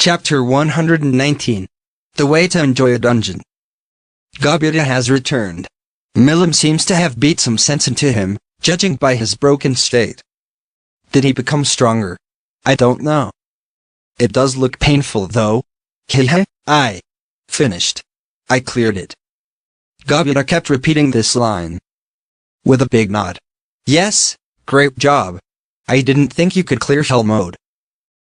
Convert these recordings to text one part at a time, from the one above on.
Chapter 119. The Way to Enjoy a Dungeon. Gobita has returned. Milim seems to have beat some sense into him, judging by his broken state. Did he become stronger? I don't know. It does look painful though. Hehe, I finished. I cleared it. Gobita kept repeating this line. With a big nod. Yes, great job. I didn't think you could clear hell mode.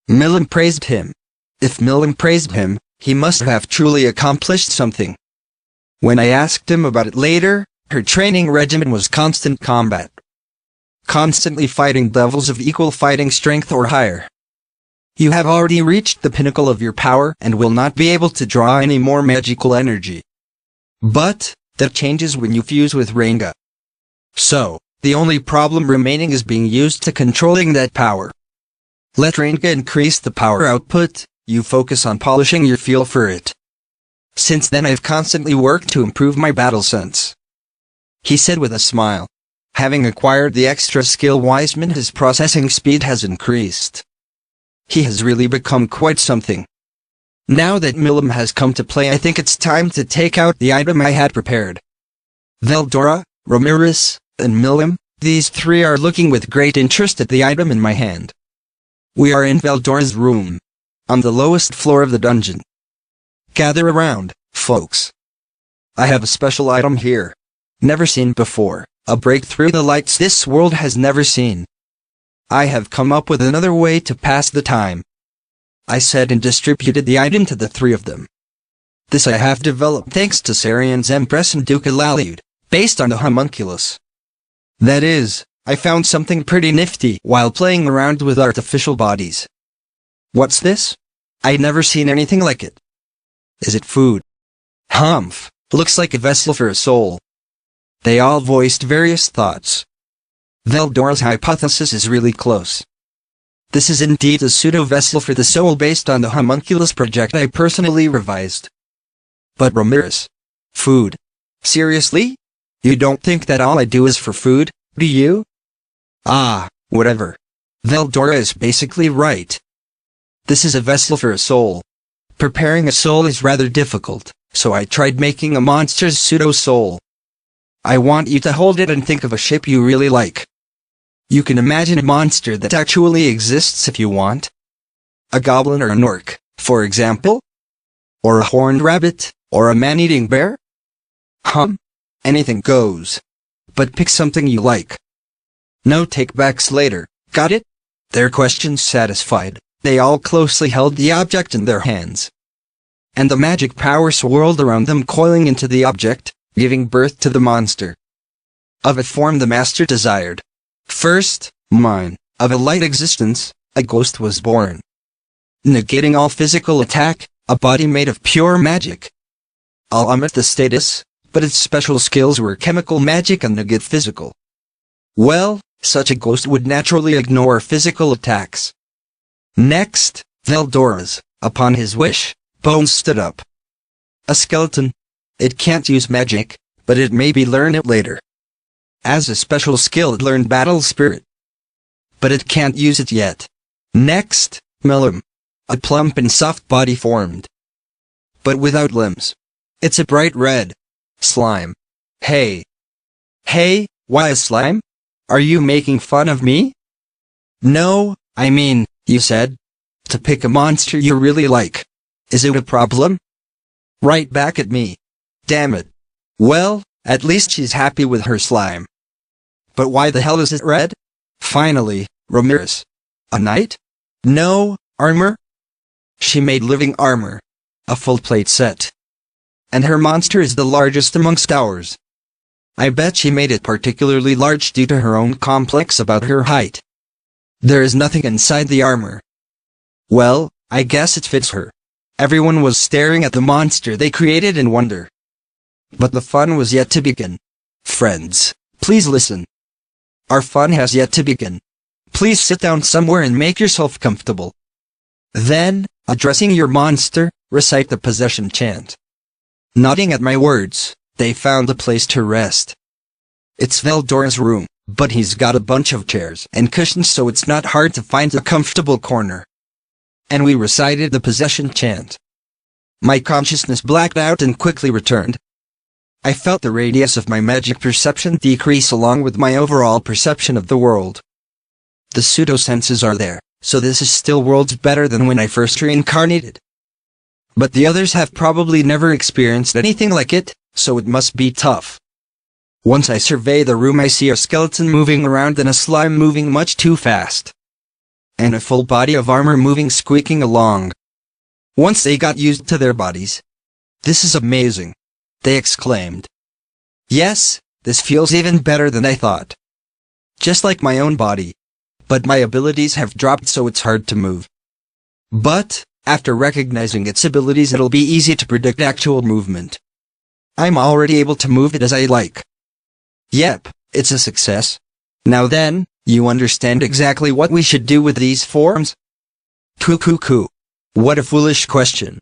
Milim praised him. If Milim praised him, he must have truly accomplished something. When I asked him about it later, her training regimen was constant combat. Constantly fighting devils of equal fighting strength or higher. You have already reached the pinnacle of your power and will not be able to draw any more magical energy. But, that changes when you fuse with Renga. So, the only problem remaining is being used to controlling that power. Let Renga increase the power output, you focus on polishing your feel for it. Since then I've constantly worked to improve my battle sense. He said with a smile. Having acquired the extra skill Wiseman, his processing speed has increased. He has really become quite something. Now that Milim has come to play, I think it's time to take out the item I had prepared. Veldora, Ramirez, and Milim, these three are looking with great interest at the item in my hand. We are in Veldora's room, on the lowest floor of the dungeon. Gather around, folks. I have a special item here. Never seen before, a breakthrough the lights this world has never seen. I have come up with another way to pass the time. I said and distributed the item to the three of them. This I have developed thanks to Sarian's Empress and Duca Lalude, based on the homunculus. That is, I found something pretty nifty while playing around with artificial bodies. What's this? I'd never seen anything like it. Is it food? Humph, looks like a vessel for a soul. They all voiced various thoughts. Veldora's hypothesis is really close. This is indeed a pseudo-vessel for the soul based on the homunculus project I personally revised. But Ramirez. Food. Seriously? You don't think that all I do is for food, do you? Ah, whatever. Veldora is basically right. This is a vessel for a soul. Preparing a soul is rather difficult, so I tried making a monster's pseudo-soul. I want you to hold it and think of a shape you really like. You can imagine a monster that actually exists if you want. A goblin or an orc, for example? Or a horned rabbit, or a man-eating bear? Anything goes. But pick something you like. No take-backs later, got it? Their questions satisfied, they all closely held the object in their hands. And the magic power swirled around them, coiling into the object, giving birth to the monster. Of a form the master desired. First, mine, of a light existence, a ghost was born. Negating all physical attack, a body made of pure magic. I'll omit the status, but its special skills were chemical magic and negate physical. Well, such a ghost would naturally ignore physical attacks. Next, Veldora's, upon his wish, Bones stood up. A skeleton. It can't use magic, but it maybe learn it later. As a special skill it learned Battle Spirit. But it can't use it yet. Next, Milim. A plump and soft body formed. But without limbs. It's a bright red. Slime. Hey. Hey, why a slime? Are you making fun of me? No, I mean, you said. To pick a monster you really like. Is it a problem? Right back at me. Damn it. Well, at least she's happy with her slime. But why the hell is it red? Finally, Ramirez. A knight? No, armor? She made living armor. A full plate set. And her monster is the largest amongst ours. I bet she made it particularly large due to her own complex about her height. There is nothing inside the armor. Well, I guess it fits her. Everyone was staring at the monster they created in wonder. But the fun was yet to begin. Friends, please listen. Our fun has yet to begin. Please sit down somewhere and make yourself comfortable. Then, addressing your monster, recite the possession chant. Nodding at my words, they found a place to rest. It's Veldora's room, but he's got a bunch of chairs and cushions, so it's not hard to find a comfortable corner. and we recited the possession chant. My consciousness blacked out and quickly returned. I felt the radius of my magic perception decrease along with my overall perception of the world. The pseudo-senses are there, so this is still worlds better than when I first reincarnated. But the others have probably never experienced anything like it, so it must be tough. Once I survey the room, I see a skeleton moving around and a slime moving much too fast. And a full body of armor moving squeaking along. Once they got used to their bodies. "This is amazing," they exclaimed. "Yes, this feels even better than I thought. Just like my own body. But my abilities have dropped, so it's hard to move. But, after recognizing its abilities, it'll be easy to predict actual movement. I'm already able to move it as I like. Yep, it's a success. Now then, you understand exactly what we should do with these forms?" Coo. What a foolish question.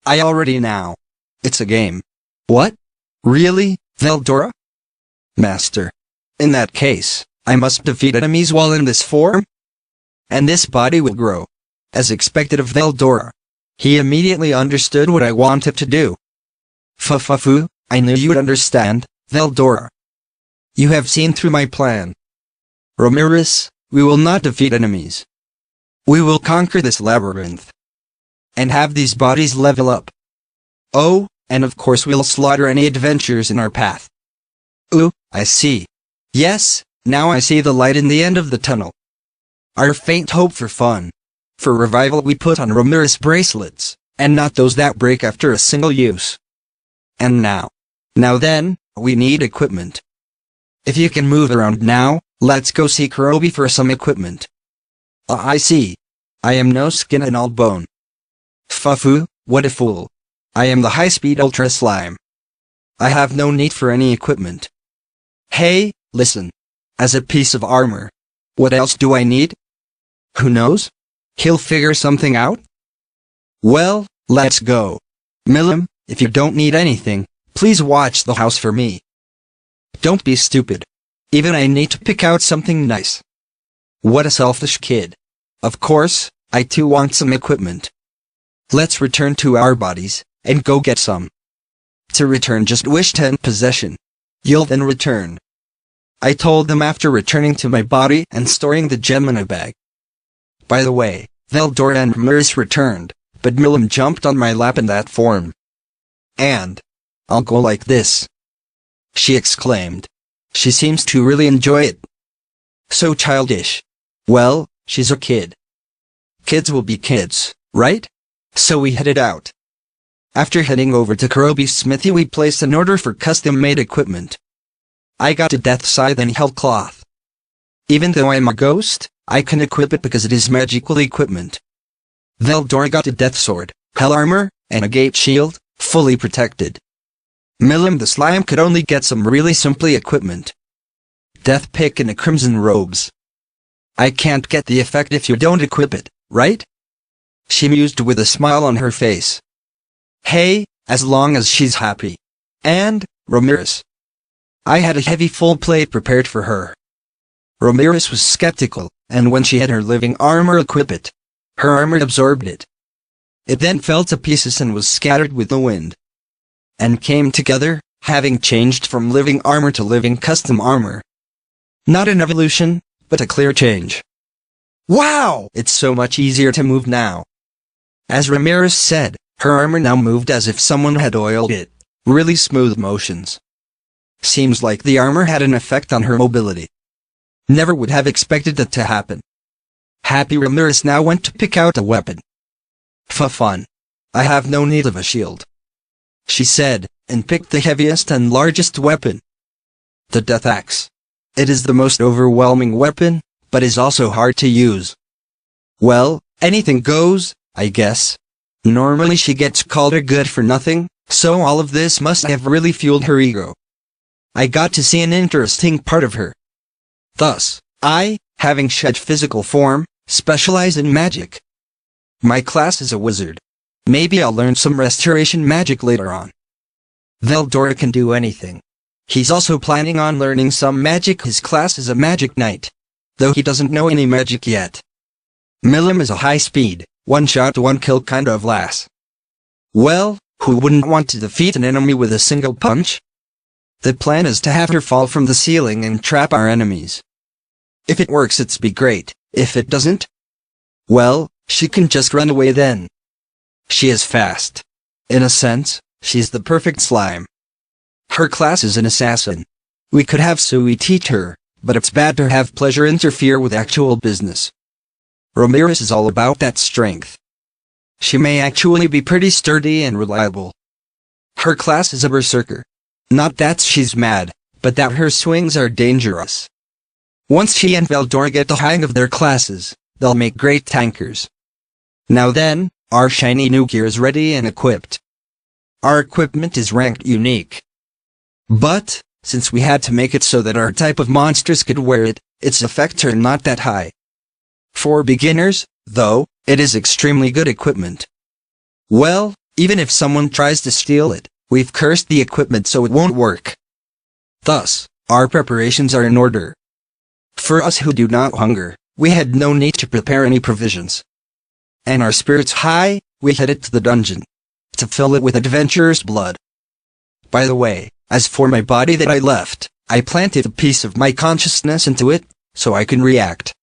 I already know. It's a game. What? Really, Veldora? Master. In that case, I must defeat enemies while in this form? And this body will grow. As expected of Veldora. He immediately understood what I wanted to do. Fufu, I knew you'd understand, Veldora. You have seen through my plan. Ramirez, we will not defeat enemies. We will conquer this labyrinth. And have these bodies level up. Oh, and of course we'll slaughter any adventures in our path. Ooh, I see. Yes, now I see the light in the end of the tunnel. Our faint hope for fun. For revival we put on Ramirez bracelets, and not those that break after a single use. And now then, we need equipment. If you can move around now, let's go see Kurobi for some equipment. I see. I am no skin and all bone. Fufu, what a fool. I am the high-speed ultra slime. I have no need for any equipment. Hey, listen. As a piece of armor. What else do I need? Who knows? He'll figure something out? Well, let's go. Milim, if you don't need anything, please watch the house for me. Don't be stupid. Even I need to pick out something nice. What a selfish kid. Of course, I too want some equipment. Let's return to our bodies, and go get some. To return, just wish 10 possession. You'll then return. I told them after returning to my body and storing the gem in a bag. By the way, Veldora and Ramirez returned, but Milim jumped on my lap in that form. And I'll go like this, she exclaimed. She seems to really enjoy it. So childish. Well, she's a kid. Kids will be kids, right? So we headed out. After heading over to Kurobi's smithy, we placed an order for custom-made equipment. I got a death scythe and hell cloth. Even though I'm a ghost, I can equip it because it is magical equipment. Veldora got a death sword, hell armor, and a gate shield, fully protected. Milim the slime could only get some really simply equipment. Death pick and a crimson robes. I can't get the effect if you don't equip it, right? She mused with a smile on her face. Hey, as long as she's happy. And, Ramirez. I had a heavy full plate prepared for her. Ramirez was skeptical, and when she had her living armor equipped, her armor absorbed it. It then fell to pieces and was scattered with the wind. And came together, having changed from living armor to living custom armor. Not an evolution, but a clear change. Wow! It's so much easier to move now. As Ramirez said, her armor now moved as if someone had oiled it, really smooth motions. Seems like the armor had an effect on her mobility. Never would have expected that to happen. Happy Ramirez now went to pick out a weapon. Fun. I have no need of a shield, she said, and picked the heaviest and largest weapon. The death axe. It is the most overwhelming weapon, but is also hard to use. Well, anything goes, I guess. Normally she gets called a good for nothing, so all of this must have really fueled her ego. I got to see an interesting part of her. Thus, I, having shed physical form, specialize in magic. My class is a wizard. Maybe I'll learn some restoration magic later on. Veldora can do anything. He's also planning on learning some magic. His class is a magic knight, though he doesn't know any magic yet. Milim is a high-speed, one shot one kill kind of lass. Well, who wouldn't want to defeat an enemy with a single punch? The plan is to have her fall from the ceiling and trap our enemies. If it works, it's be great. If it doesn't, well, she can just run away then. She is fast. In a sense, she's the perfect slime. Her class is an assassin. We could have Sui teach her, but it's bad to have pleasure interfere with actual business. Ramirez is all about that strength. She may actually be pretty sturdy and reliable. Her class is a berserker. Not that she's mad, but that her swings are dangerous. Once she and Veldora get the hang of their classes, they'll make great tankers. Now then, our shiny new gear is ready and equipped. Our equipment is ranked unique. But, since we had to make it so that our type of monsters could wear it, its effects are not that high. For beginners, though, it is extremely good equipment. Well, even if someone tries to steal it, we've cursed the equipment so it won't work. Thus, our preparations are in order. For us who do not hunger, we had no need to prepare any provisions. And our spirits high, we headed to the dungeon. To fill it with adventurer's blood. By the way, as for my body that I left, I planted a piece of my consciousness into it, so I can react.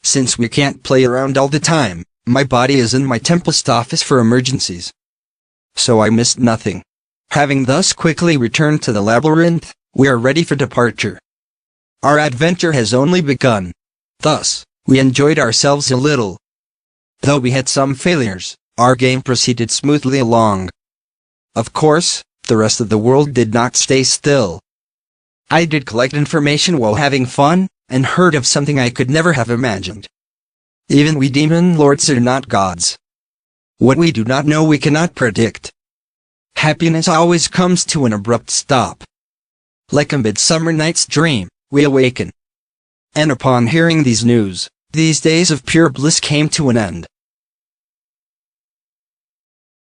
Since we can't play around all the time, my body is in my Tempest office for emergencies. So I missed nothing. Having thus quickly returned to the Labyrinth, we are ready for departure. Our adventure has only begun. Thus, we enjoyed ourselves a little. Though we had some failures, our game proceeded smoothly along. Of course, the rest of the world did not stay still. I did collect information while having fun, and heard of something I could never have imagined. Even we demon lords are not gods. What we do not know we cannot predict. Happiness always comes to an abrupt stop. Like a midsummer night's dream, we awaken. And upon hearing these news, these days of pure bliss came to an end.